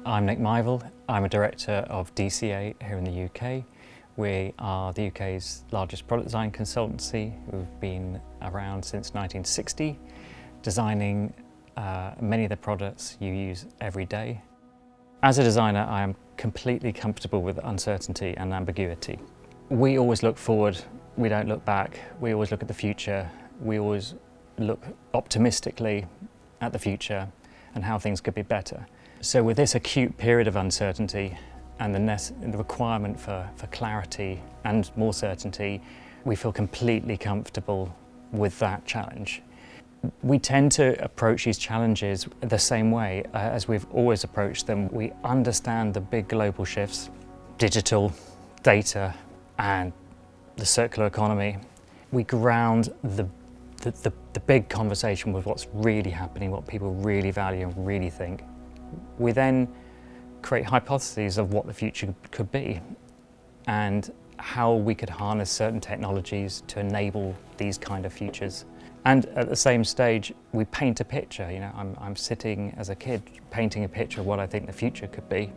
I'm Mival. I'm a director of DCA here in the UK. We are the UK's largest product design consultancy. We've been around since 1960, designing many of the products you use every day. As a designer, I am completely comfortable with uncertainty and ambiguity. We always look forward, we don't look back. We always look at the future. We always look optimistically at the future and how things could be better. So with this acute period of uncertainty and the requirement for clarity and more certainty, we feel completely comfortable with that challenge. We tend to approach these challenges the same way as we've always approached them. We understand the big global shifts, digital, data, and the circular economy. We ground the big conversation with what's really happening, what people really value and really think. We then create hypotheses of what the future could be and how we could harness certain technologies to enable these kind of futures. And at the same stage, we paint a picture. You know, I'm sitting as a kid painting a picture of what I think the future could be.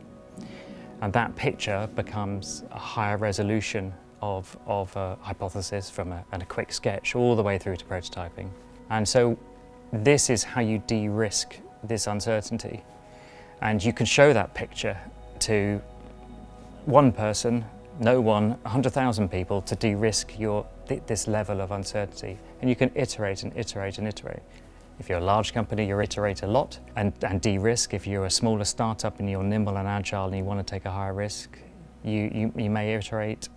And that picture becomes a higher resolution of a hypothesis from a quick sketch all the way through to prototyping. And so this is how you de-risk this uncertainty. And you can show that picture to one person, no one, 100,000 people to de-risk this level of uncertainty. And you can iterate and iterate and iterate. If you're a large company, you iterate a lot and de-risk. If you're a smaller startup and you're nimble and agile and you want to take a higher risk, you may iterate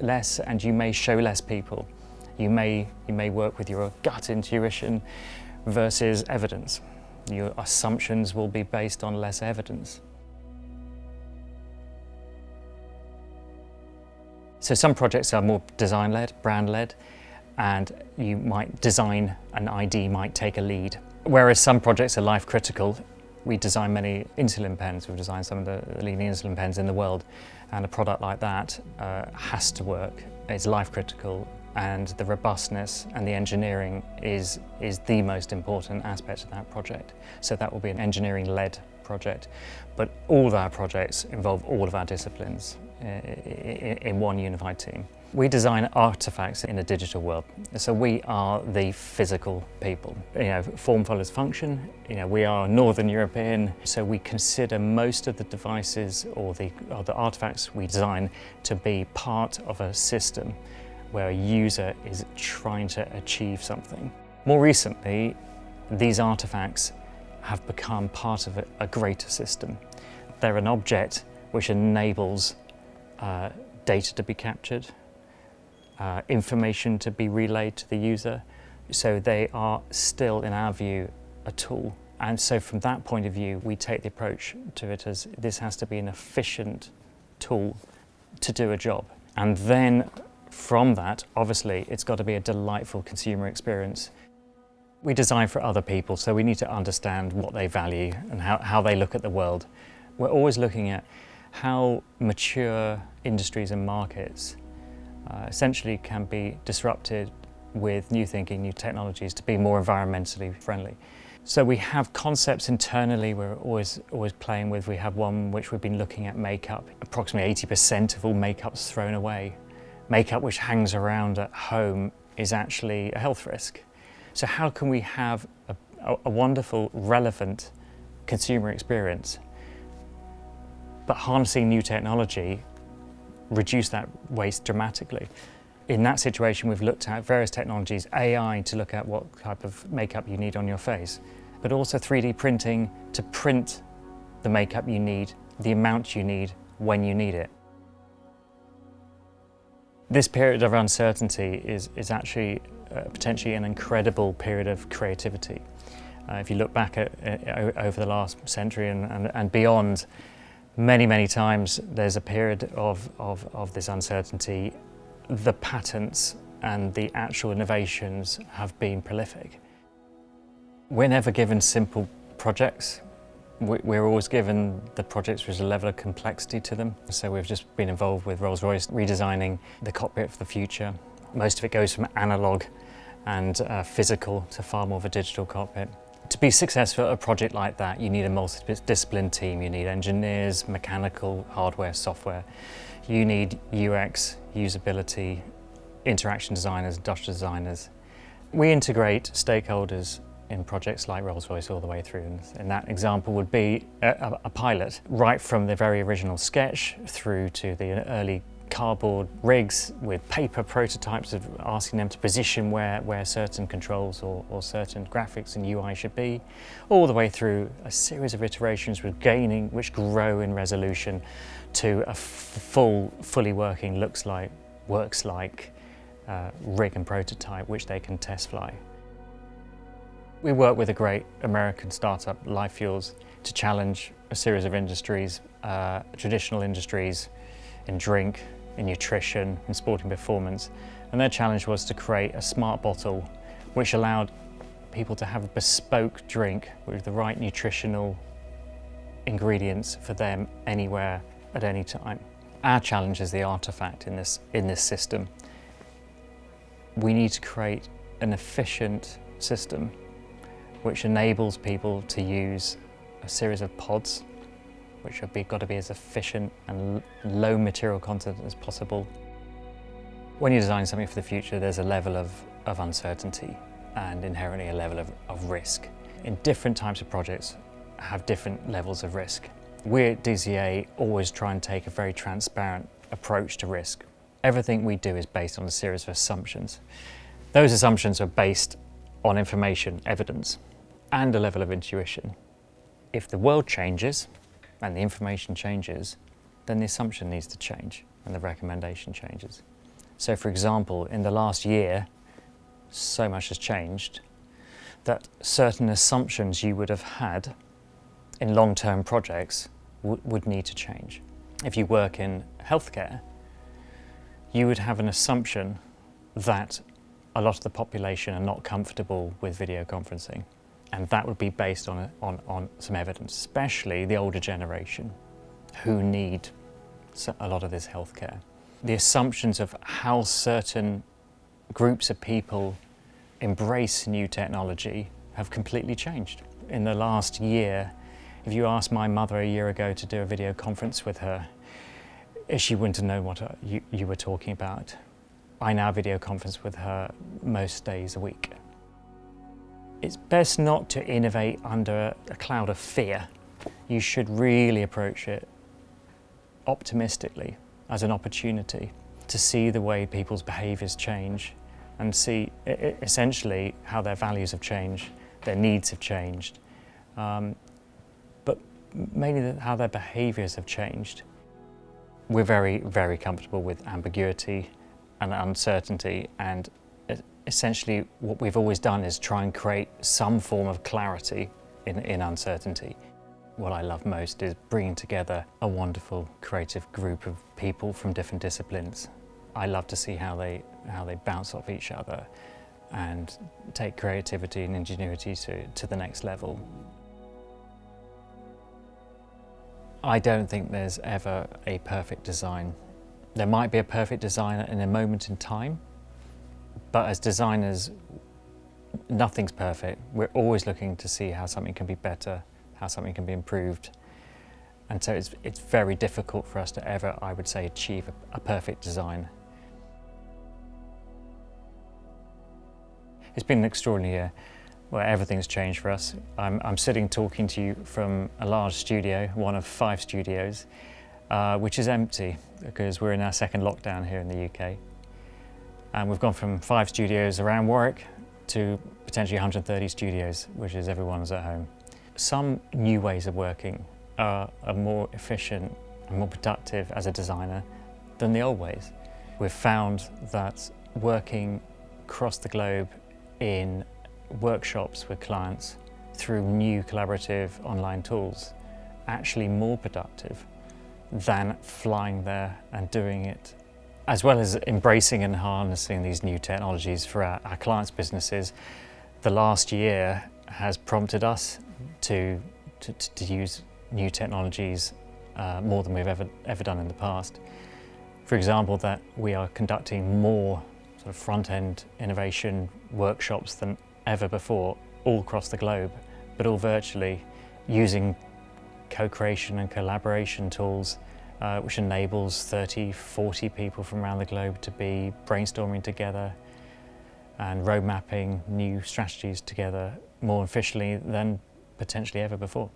less and you may show less people. You may work with your gut intuition versus evidence. Your assumptions will be based on less evidence. So some projects are more design-led, brand-led, and you might design an ID might take a lead. Whereas some projects are life-critical. We design many insulin pens. We've designed some of the leading insulin pens in the world, and a product like that has to work. It's life-critical, and the robustness and the engineering is the most important aspect of that project. So that will be an engineering-led project. But all of our projects involve all of our disciplines in one unified team. We design artifacts in a digital world. So we are the physical people. You know, form follows function. You know, we are Northern European, so we consider most of the devices or the artifacts we design to be part of a system where a user is trying to achieve something. More recently, these artifacts have become part of a greater system. They're an object which enables data to be captured, information to be relayed to the user. So they are still, in our view, a tool. And so from that point of view, we take the approach to it as this has to be an efficient tool to do a job. And then from that, obviously, it's got to be a delightful consumer experience. We design for other people, so we need to understand what they value and how they look at the world. We're always looking at how mature industries and markets essentially can be disrupted with new thinking, new technologies to be more environmentally friendly. So we have concepts internally we're always playing with. We have one which we've been looking at makeup. Approximately 80% of all makeup's thrown away. Makeup which hangs around at home is actually a health risk. So how can we have a wonderful, relevant consumer experience, but harnessing new technology, reduce that waste dramatically? In that situation, we've looked at various technologies, AI to look at what type of makeup you need on your face, but also 3D printing to print the makeup you need, the amount you need, when you need it. This period of uncertainty is actually potentially an incredible period of creativity. If you look back at over the last century and beyond, many times there's a period of this uncertainty. The patents and the actual innovations have been prolific. We're never given simple projects. We're always given the projects with a level of complexity to them. So we've just been involved with Rolls-Royce redesigning the cockpit for the future. Most of it goes from analog and physical to far more of a digital cockpit. To be successful at a project like that, you need a multidiscipline team. You need engineers, mechanical, hardware, software. You need UX, usability, interaction designers, industrial designers. We integrate stakeholders in projects like Rolls-Royce all the way through. And that example would be a pilot, right from the very original sketch through to the early cardboard rigs with paper prototypes of asking them to position where certain controls or certain graphics and UI should be, all the way through a series of iterations which grow in resolution to a fully working, works like rig and prototype which they can test fly. We work with a great American startup, Life Fuels, to challenge a series of industries, traditional industries in drink, in nutrition, in sporting performance. And their challenge was to create a smart bottle which allowed people to have a bespoke drink with the right nutritional ingredients for them anywhere at any time. Our challenge is the artifact in this system. We need to create an efficient system which enables people to use a series of pods which have got to be as efficient and low material content as possible. When you design something for the future, there's a level of uncertainty and inherently a level of risk. In different types of projects have different levels of risk. We at DCA always try and take a very transparent approach to risk. Everything we do is based on a series of assumptions. Those assumptions are based on information, evidence, and a level of intuition. If the world changes, and the information changes, then the assumption needs to change and the recommendation changes. So for example, in the last year, so much has changed that certain assumptions you would have had in long-term projects would need to change. If you work in healthcare, you would have an assumption that a lot of the population are not comfortable with video conferencing. And that would be based on some evidence, especially the older generation who need a lot of this healthcare. The assumptions of how certain groups of people embrace new technology have completely changed. In the last year, if you asked my mother a year ago to do a video conference with her, she wouldn't have known what you were talking about. I now video conference with her most days a week. It's best not to innovate under a cloud of fear. You should really approach it optimistically as an opportunity to see the way people's behaviours change and see essentially how their values have changed, their needs have changed, but mainly how their behaviours have changed. We're very, very comfortable with ambiguity and uncertainty, and essentially what we've always done is try and create some form of clarity in uncertainty. What I love most is bringing together a wonderful creative group of people from different disciplines. I love to see how they bounce off each other and take creativity and ingenuity to the next level. I don't think there's ever a perfect design. There might be a perfect design in a moment in time, but as designers, nothing's perfect. We're always looking to see how something can be better, how something can be improved. And so it's very difficult for us to ever, I would say, achieve a perfect design. It's been an extraordinary year where everything's changed for us. I'm sitting talking to you from a large studio, one of 5 studios, which is empty because we're in our second lockdown here in the UK. And we've gone from 5 studios around Warwick to potentially 130 studios, which is everyone's at home. Some new ways of working are more efficient and more productive as a designer than the old ways. We've found that working across the globe in workshops with clients through new collaborative online tools actually more productive than flying there and doing it. As well as embracing and harnessing these new technologies for our clients' businesses, the last year has prompted us to use new technologies more than we've ever done in the past. For example, that we are conducting more sort of front-end innovation workshops than ever before all across the globe, but all virtually, using co-creation and collaboration tools which enables 30, 40 people from around the globe to be brainstorming together and road mapping new strategies together more efficiently than potentially ever before.